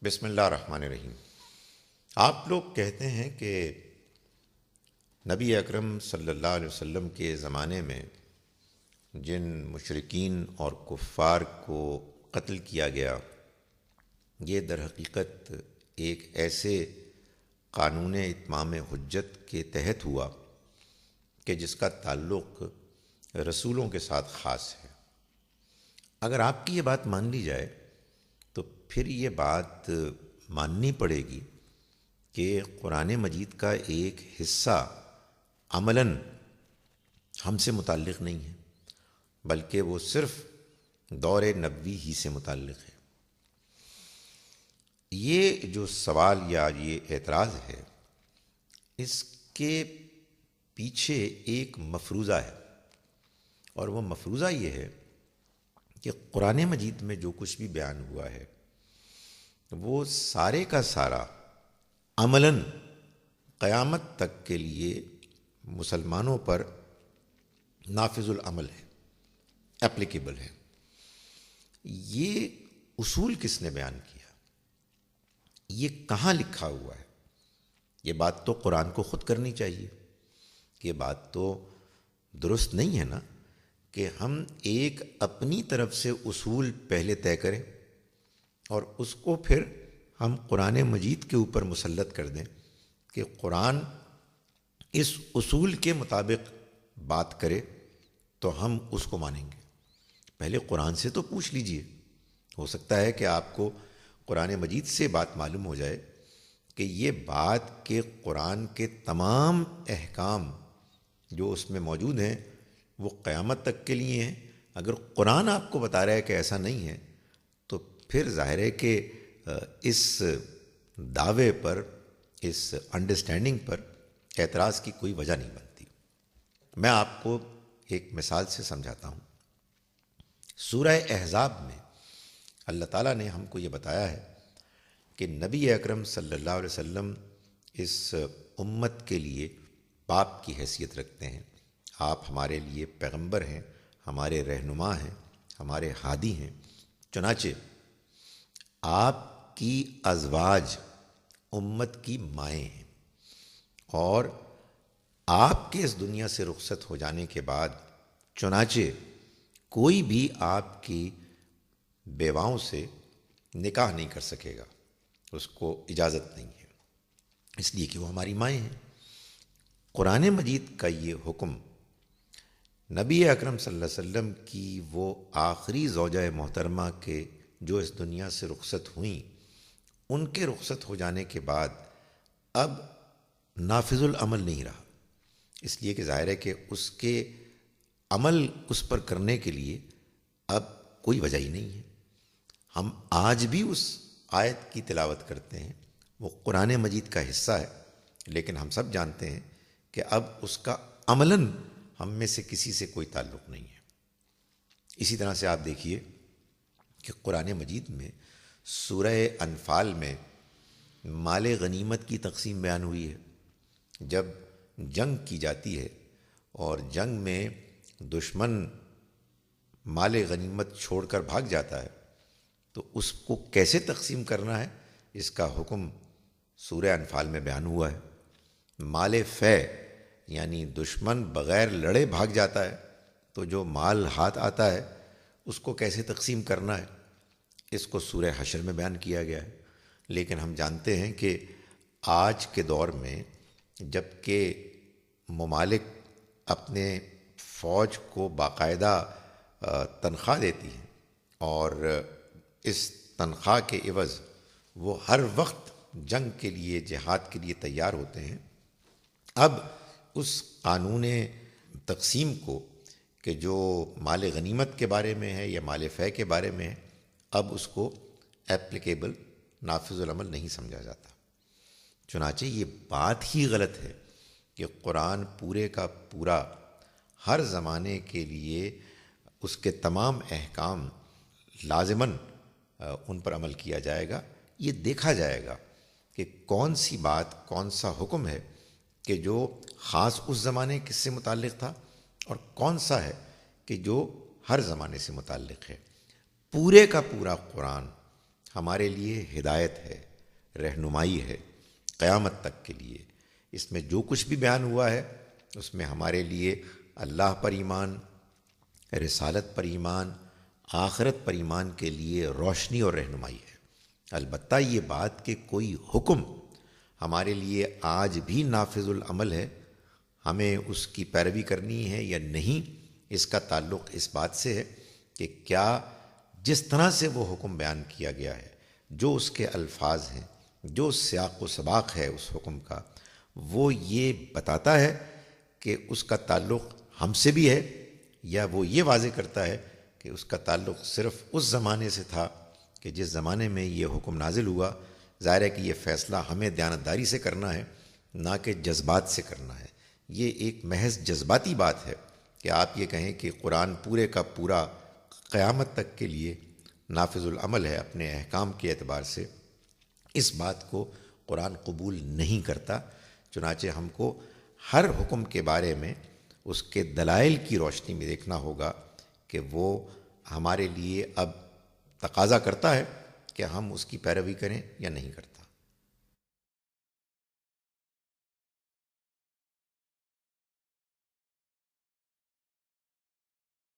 بسم اللہ الرحمن الرحیم۔ آپ لوگ کہتے ہیں کہ نبی اکرم صلی اللہ علیہ وسلم کے زمانے میں جن مشرکین اور کفار کو قتل کیا گیا، یہ در حقیقت ایک ایسے قانون اتمام حجت کے تحت ہوا کہ جس کا تعلق رسولوں کے ساتھ خاص ہے۔ اگر آپ کی یہ بات مان لی جائے تو پھر یہ بات ماننی پڑے گی کہ قرآن مجید کا ایک حصہ عملاً ہم سے متعلق نہیں ہے، بلکہ وہ صرف دور نبوی ہی سے متعلق ہے۔ یہ جو سوال یا یہ اعتراض ہے، اس کے پیچھے ایک مفروضہ ہے، اور وہ مفروضہ یہ ہے کہ قرآن مجید میں جو کچھ بھی بیان ہوا ہے وہ سارے کا سارا عملاً قیامت تک کے لیے مسلمانوں پر نافذ العمل ہے، اپلیکیبل ہے۔ یہ اصول کس نے بیان کیا؟ یہ کہاں لکھا ہوا ہے؟ یہ بات تو قرآن کو خود کرنی چاہیے۔ یہ بات تو درست نہیں ہے نا کہ ہم ایک اپنی طرف سے اصول پہلے طے کریں اور اس کو پھر ہم قرآن مجید کے اوپر مسلط کر دیں کہ قرآن اس اصول کے مطابق بات کرے تو ہم اس کو مانیں گے۔ پہلے قرآن سے تو پوچھ لیجئے، ہو سکتا ہے کہ آپ کو قرآن مجید سے بات معلوم ہو جائے کہ یہ بات کہ قرآن کے تمام احکام جو اس میں موجود ہیں وہ قیامت تک کے لیے ہیں۔ اگر قرآن آپ کو بتا رہا ہے کہ ایسا نہیں ہے تو پھر ظاہر ہے کہ اس دعوے پر، اس انڈرسٹینڈنگ پر اعتراض کی کوئی وجہ نہیں بنتی۔ میں آپ کو ایک مثال سے سمجھاتا ہوں۔ سورہ احزاب میں اللہ تعالیٰ نے ہم کو یہ بتایا ہے کہ نبی اکرم صلی اللہ علیہ وسلم اس امت کے لیے باپ کی حیثیت رکھتے ہیں۔ آپ ہمارے لیے پیغمبر ہیں، ہمارے رہنما ہیں، ہمارے ہادی ہیں۔ چنانچہ آپ کی ازواج امت کی مائیں ہیں، اور آپ کے اس دنیا سے رخصت ہو جانے کے بعد چنانچہ کوئی بھی آپ کی بیواؤں سے نکاح نہیں کر سکے گا، اس کو اجازت نہیں ہے، اس لیے کہ وہ ہماری مائیں ہیں۔ قرآن مجید کا یہ حکم نبی اکرم صلی اللہ علیہ وسلم کی وہ آخری زوجہ محترمہ کے جو اس دنیا سے رخصت ہوئیں، ان کے رخصت ہو جانے کے بعد اب نافذ العمل نہیں رہا، اس لیے کہ ظاہر ہے کہ اس کے عمل اس پر کرنے کے لیے اب کوئی وجہ ہی نہیں ہے۔ ہم آج بھی اس آیت کی تلاوت کرتے ہیں، وہ قرآن مجید کا حصہ ہے، لیکن ہم سب جانتے ہیں کہ اب اس کا عملاً ہم میں سے کسی سے کوئی تعلق نہیں ہے۔ اسی طرح سے آپ دیکھیے کہ قرآن مجید میں سورہ انفال میں مال غنیمت کی تقسیم بیان ہوئی ہے۔ جب جنگ کی جاتی ہے اور جنگ میں دشمن مال غنیمت چھوڑ کر بھاگ جاتا ہے تو اس کو کیسے تقسیم کرنا ہے، اس کا حکم سورہ انفال میں بیان ہوا ہے۔ مال فے یعنی دشمن بغیر لڑے بھاگ جاتا ہے تو جو مال ہاتھ آتا ہے اس کو کیسے تقسیم کرنا ہے، اس کو سورہ حشر میں بیان کیا گیا ہے۔ لیکن ہم جانتے ہیں کہ آج کے دور میں جب کہ ممالک اپنے فوج کو باقاعدہ تنخواہ دیتی ہیں اور اس تنخواہ کے عوض وہ ہر وقت جنگ کے لیے، جہاد کے لیے تیار ہوتے ہیں، اب اس قانون تقسیم کو کہ جو مال غنیمت کے بارے میں ہے یا مال فے کے بارے میں ہے، اب اس کو ایپلیکیبل، نافذ العمل نہیں سمجھا جاتا۔ چنانچہ یہ بات ہی غلط ہے کہ قرآن پورے کا پورا ہر زمانے کے لیے اس کے تمام احکام لازماً ان پر عمل کیا جائے گا۔ یہ دیکھا جائے گا کہ کون سی بات، کون سا حکم ہے کہ جو خاص اس زمانے کس سے متعلق تھا اور کون سا ہے کہ جو ہر زمانے سے متعلق ہے۔ پورے کا پورا قرآن ہمارے لیے ہدایت ہے، رہنمائی ہے قیامت تک کے لیے۔ اس میں جو کچھ بھی بیان ہوا ہے اس میں ہمارے لیے اللہ پر ایمان، رسالت پر ایمان، آخرت پر ایمان کے لیے روشنی اور رہنمائی ہے۔ البتہ یہ بات کہ کوئی حکم ہمارے لیے آج بھی نافذ العمل ہے، ہمیں اس کی پیروی کرنی ہے یا نہیں، اس کا تعلق اس بات سے ہے کہ کیا جس طرح سے وہ حکم بیان کیا گیا ہے، جو اس کے الفاظ ہیں، جو سیاق و سباق ہے اس حکم کا، وہ یہ بتاتا ہے کہ اس کا تعلق ہم سے بھی ہے، یا وہ یہ واضح کرتا ہے کہ اس کا تعلق صرف اس زمانے سے تھا کہ جس زمانے میں یہ حکم نازل ہوا۔ ظاہر ہے کہ یہ فیصلہ ہمیں دیانتداری سے کرنا ہے، نہ کہ جذبات سے کرنا ہے۔ یہ ایک محض جذباتی بات ہے کہ آپ یہ کہیں کہ قرآن پورے کا پورا قیامت تک کے لیے نافذ العمل ہے اپنے احکام کے اعتبار سے، اس بات کو قرآن قبول نہیں کرتا۔ چنانچہ ہم کو ہر حکم کے بارے میں اس کے دلائل کی روشنی میں دیکھنا ہوگا کہ وہ ہمارے لیے اب تقاضا کرتا ہے کہ ہم اس کی پیروی کریں یا نہیں کرتے۔